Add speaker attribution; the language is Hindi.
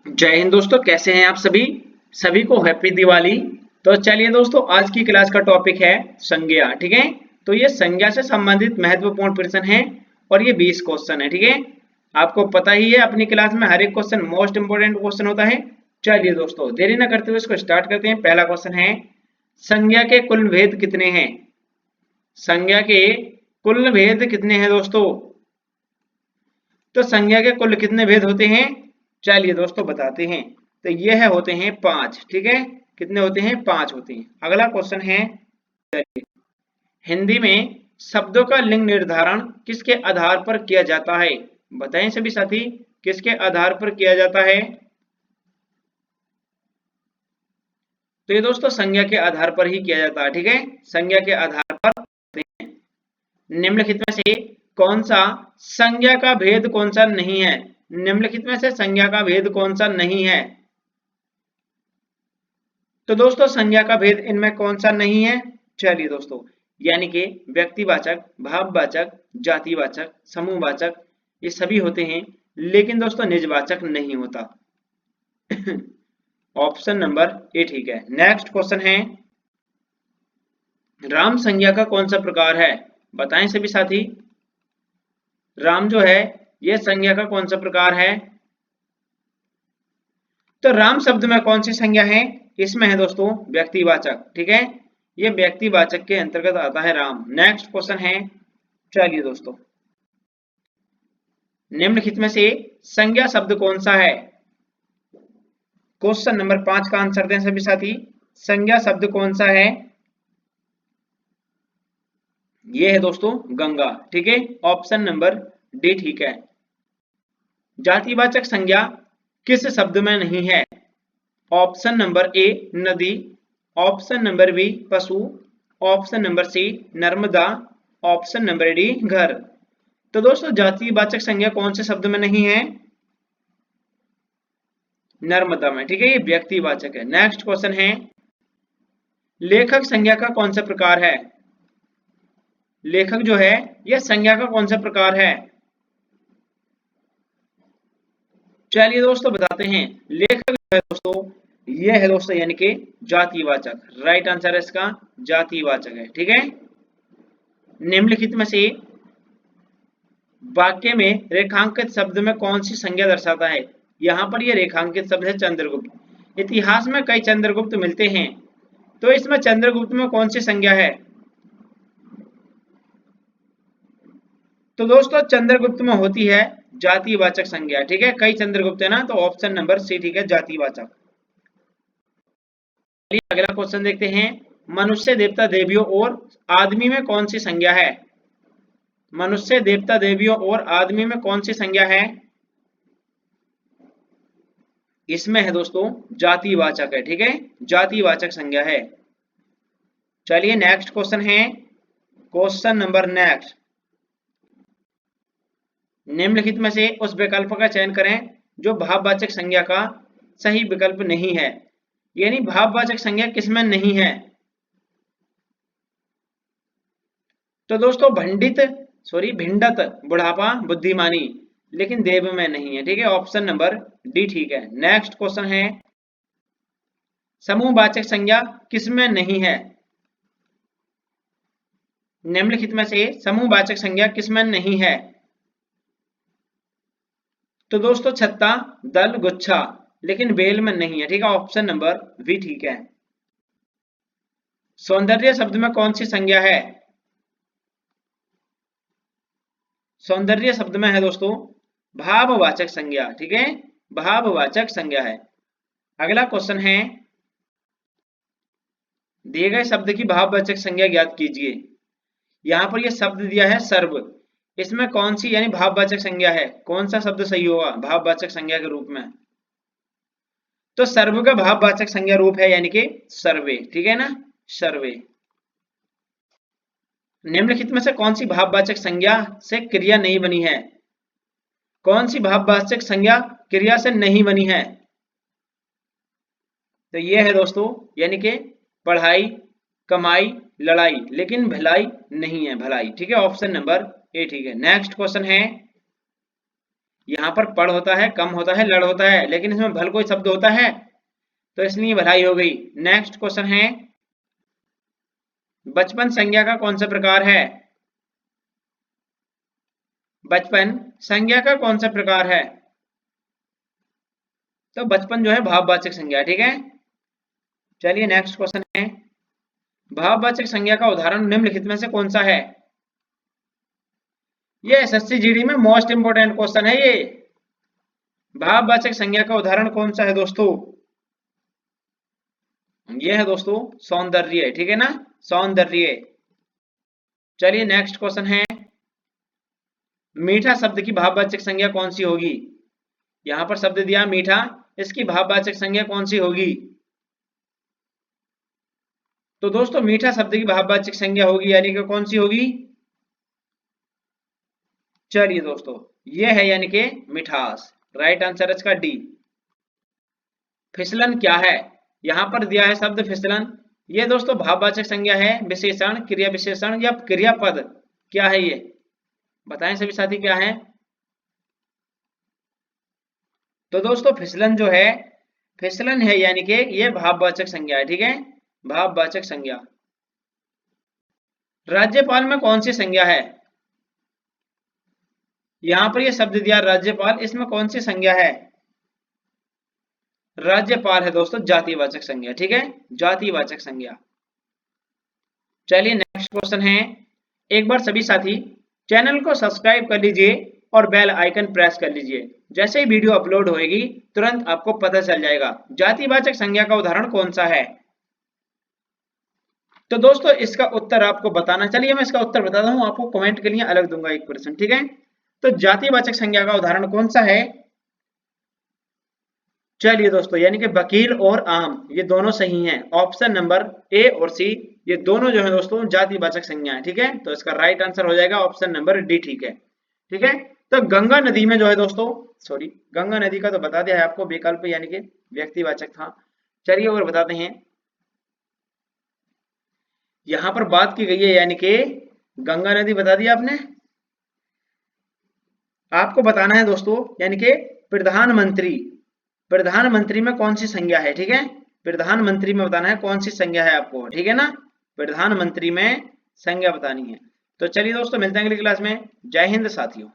Speaker 1: जय हिंद दोस्तों, कैसे हैं आप सभी। सभी को हैप्पी दिवाली। तो चलिए दोस्तों, आज की क्लास का टॉपिक है संज्ञा। ठीक है, तो ये संज्ञा से संबंधित महत्वपूर्ण प्रश्न है और ये 20 क्वेश्चन है। ठीक है, आपको पता ही है अपनी क्लास में हर एक क्वेश्चन मोस्ट इंपोर्टेंट क्वेश्चन होता है। चलिए दोस्तों, देरी न करते हुए इसको स्टार्ट करते हैं। पहला क्वेश्चन है, संज्ञा के कुल भेद कितने हैं। संज्ञा के कुल भेद कितने हैं दोस्तों। तो संज्ञा के कुल कितने भेद होते हैं, चलिए दोस्तों बताते हैं। तो यह होते हैं 5। ठीक है, कितने होते हैं, 5 होते हैं। अगला क्वेश्चन है, हिंदी में शब्दों का लिंग निर्धारण किसके आधार पर किया जाता है। बताएं सभी साथी, किसके आधार पर किया जाता है। तो ये दोस्तों संज्ञा के आधार पर ही किया जाता है। ठीक है, संज्ञा के आधार पर। निम्नलिखित में से कौन सा संज्ञा का भेद कौन सा नहीं है। निम्नलिखित में से संज्ञा का भेद कौन सा नहीं है। तो दोस्तों संज्ञा का भेद इनमें कौन सा नहीं है, चलिए दोस्तों, यानी कि व्यक्तिवाचक, भाववाचक, जातिवाचक, समूहवाचक ये सभी होते हैं, लेकिन दोस्तों निजवाचक नहीं होता। ऑप्शन नंबर ए ठीक है। नेक्स्ट क्वेश्चन है, राम संज्ञा का कौन सा प्रकार है। बताएं सभी साथी, राम जो है यह संज्ञा का कौन सा प्रकार है। तो राम शब्द में कौन सी संज्ञा है, इसमें है दोस्तों व्यक्तिवाचक। ठीक है, ये व्यक्तिवाचक के अंतर्गत आता है राम। नेक्स्ट क्वेश्चन है, चलिए दोस्तों, निम्नलिखित में से संज्ञा शब्द कौन सा है। क्वेश्चन नंबर 5 का आंसर दें सभी साथी, संज्ञा शब्द कौन सा है। ये है दोस्तों गंगा। ठीक है, ऑप्शन नंबर डी ठीक है। जातिवाचक संज्ञा किस शब्द में नहीं है। ऑप्शन नंबर ए नदी, ऑप्शन नंबर बी पशु, option number C Narmada, option number D घर। तो दोस्तों जातिवाचक संज्ञा कौन से शब्द में नहीं है, नर्मदा में। ठीक है, ये व्यक्तिवाचक है। नेक्स्ट क्वेश्चन है, लेखक संज्ञा का कौन सा प्रकार है। लेखक जो है यह संज्ञा का कौन सा प्रकार है। चलिए दोस्तों बताते हैं, लेखक जो है दोस्तों यह है दोस्तों यानी कि जातिवाचक। राइट आंसर है इसका जातिवाचक है। ठीक है, निम्नलिखित में से वाक्य में रेखांकित शब्द में कौन सी संज्ञा दर्शाता है। यहां पर यह रेखांकित शब्द है चंद्रगुप्त। इतिहास में कई चंद्रगुप्त मिलते हैं, तो इसमें चंद्रगुप्त में कौन सी संज्ञा है। तो दोस्तों चंद्रगुप्त में होती है जातिवाचक संज्ञा। ठीक है, कई चंद्रगुप्त है ना, तो ऑप्शन नंबर सी ठीक है, जातिवाचक। अगला क्वेश्चन देखते हैं, मनुष्य देवता देवियों और आदमी में कौन सी संज्ञा है। मनुष्य देवता देवियों और आदमी में कौन सी संज्ञा है। इसमें है दोस्तों जातिवाचक है। ठीक है, जातिवाचक संज्ञा है। चलिए नेक्स्ट क्वेश्चन है, क्वेश्चन नंबर नेक्स्ट, निम्नलिखित में से उस विकल्प का चयन करें जो भाववाचक संज्ञा का सही विकल्प नहीं है। यानी भाववाचक संज्ञा किसमें नहीं है। तो दोस्तों भिंडत बुढ़ापा बुद्धिमानी, लेकिन देव में नहीं है। ठीक है, ऑप्शन नंबर डी ठीक है। नेक्स्ट क्वेश्चन है, समूहवाचक संज्ञा किसमें नहीं है। निम्नलिखित में से समूहवाचक संज्ञा किसमें नहीं है। तो दोस्तों छत्ता, दल, गुच्छा, लेकिन बेल में नहीं है। ठीक है, ऑप्शन नंबर बी ठीक है। सौंदर्य शब्द में कौन सी संज्ञा है। सौंदर्य शब्द में है दोस्तों भाववाचक संज्ञा। ठीक है, भाववाचक संज्ञा है। अगला क्वेश्चन है, दिए गए शब्द की भाववाचक संज्ञा ज्ञात कीजिए। यहां पर यह शब्द दिया है सर्व, इसमें कौन सी यानी भाववाचक संज्ञा है, कौन सा शब्द सही होगा भाववाचक संज्ञा के रूप में। तो सर्व का भाववाचक संज्ञा रूप है यानी कि सर्वे। ठीक है ना, सर्वे। निम्नलिखित में से कौन सी भाववाचक संज्ञा से क्रिया नहीं बनी है। कौन सी भाववाचक संज्ञा क्रिया से नहीं बनी है। तो ये है दोस्तों यानी कि पढ़ाई, कमाई, लड़ाई, लेकिन भलाई नहीं है, भलाई। ठीक है, ऑप्शन नंबर ए ठीक है। नेक्स्ट क्वेश्चन है, यहाँ पर पढ़ होता है, कम होता है, लड़ होता है, लेकिन इसमें भल कोई शब्द होता है, तो इसलिए भलाई हो गई। नेक्स्ट क्वेश्चन है, बचपन संज्ञा का कौन सा प्रकार है? बचपन संज्ञा का कौन सा प्रकार है? तो बचपन जो है भाववाचक संज्ञा है, ठीक है। चलिए नेक्स्ट क्वेश्चन है, भाववाचक संज्ञा का उदाहरण निम्नलिखित में से कौन सा है? ये एसएससी जीडी में मोस्ट इंपोर्टेंट क्वेश्चन है ये। भाववाचक संज्ञा का उदाहरण कौन सा है दोस्तों? ये है दोस्तों सौंदर्य, ठीक है ना, सौंदर्य। चलिए नेक्स्ट क्वेश्चन है, मीठा शब्द की भाववाचक संज्ञा कौन सी होगी? यहां पर शब्द दिया मीठा, इसकी भाववाचक संज्ञा कौन सी होगी? तो दोस्तों मीठा शब्द की भाववाचक संज्ञा होगी यानी कि कौन सी होगी? चलिए दोस्तों ये है यानी कि मिठास। राइट आंसर इसका डी। फिसलन क्या है? यहां पर दिया है शब्द फिसलन, ये दोस्तों भाववाचक संज्ञा है, विशेषण, क्रिया विशेषण या क्रियापद, क्या है ये? बताएं सभी साथी क्या है? तो दोस्तों फिसलन जो है, फिसलन है यानी कि ये भाववाचक संज्ञा है, ठीक है, भाववाचक संज्ञा। राज्यपाल में कौन सी संज्ञा है? यहां पर ये शब्द दिया राज्यपाल, इसमें कौन सी संज्ञा है? राज्यपाल है दोस्तों जातिवाचक संज्ञा, ठीक है, जातिवाचक संज्ञा। चलिए नेक्स्ट क्वेश्चन है, एक बार सभी साथी चैनल को सब्सक्राइब कर लीजिए और बेल आइकन प्रेस कर लीजिए, जैसे ही वीडियो अपलोड होएगी तुरंत आपको पता चल जाएगा जातिवाचक संज्ञा का उदाहरण कौन सा है। तो दोस्तों इसका उत्तर आपको बताना, चलिए मैं इसका उत्तर बताता हूं आपको, कमेंट के लिए अलग दूंगा 1%, ठीक है। तो जातिवाचक संज्ञा का उदाहरण कौन सा है? चलिए दोस्तों यानी कि वकील और आम ये दोनों सही हैं, ऑप्शन नंबर ए और सी ये दोनों जो है दोस्तों जातिवाचक संज्ञा है, ठीक है। तो इसका राइट आंसर हो जाएगा ऑप्शन नंबर डी, ठीक है, ठीक है। तो गंगा नदी में जो है दोस्तों, सॉरी गंगा नदी का तो बता दिया है आपको, विकल्प यानी कि व्यक्तिवाचक था। चलिए और बताते हैं, यहां पर बात की गई है यानी कि गंगा नदी बता दिया आपने, आपको बताना है दोस्तों यानी कि प्रधानमंत्री, प्रधानमंत्री में कौन सी संज्ञा है, ठीक है, प्रधानमंत्री में बताना है कौन सी संज्ञा है आपको, ठीक है ना, प्रधानमंत्री में संज्ञा बतानी है। तो चलिए दोस्तों मिलते हैं अगली क्लास में, जय हिंद साथियों।